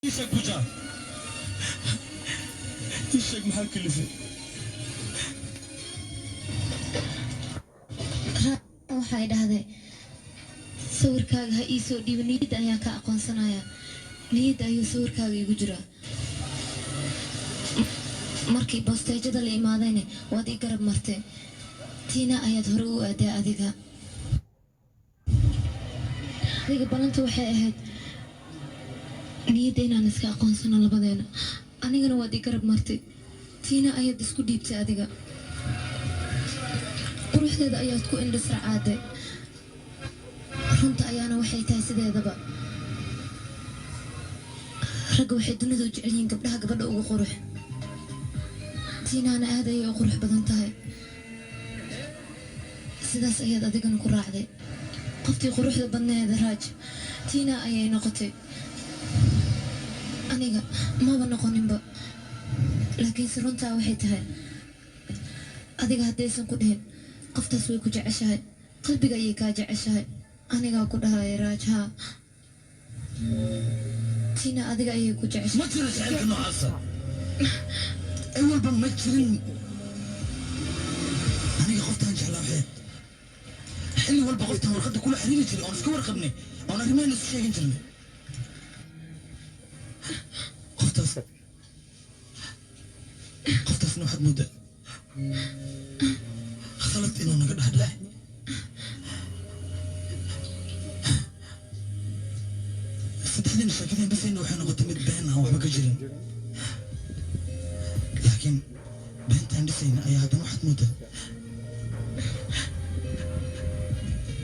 يشك بجار يشك محل كلفه waxay dhahday sawirkaaga ha ii soo dhiibo niyadda ayaan ka aqoonsanayaa niyadda ayuu sawirkaaga igu jiraa markii boosteejada la imaadayna waad ii garab martay tiina ayaad hore u aaday adiga balanta waxay ahayd niyadda inaan iska aqoonsano labadeena anigana waad ii garab martay tiina ayaad isku dhiibtay adiga quruxdeeda ayaad ku indhisracaaday runta ayaana waxay tahay sideedaba ragga waxay dunidu jecel yihiin gabdhaha gabadha ugu qurux tiinaana aad ayay u qurux badan tahay sidaas ayaad adigana ku raacday qoftii quruxda badneeda raaj tiina ayay noqotay aniga maba noqoninba laakiinse runtaa waxay tahay adiga haddaysan ku dhihin qoftaas way ku jeceshahay qalbiga ayay kaa jeceshahay anigaa ku dhahay raaj haa tiina adiga ayay ku jeceshahay ما ترى شعرك انه عصر اول بمثلين انا خفت انجح لابحين حلي والبا قفتها ورقدت كل حريري تري انا سكور رقبني انا رمي نفس الشيء انت لي قفت واحد مدة خلت انه نقد هداي صدقني شاكرين بس انه احنا قلت متبينها وحنا كجرين لكن بنت عندي سينا اي هذا واحد مدة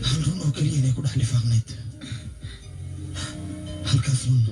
هل رون او كليين يكون احلي فاغنيت هل كاسرون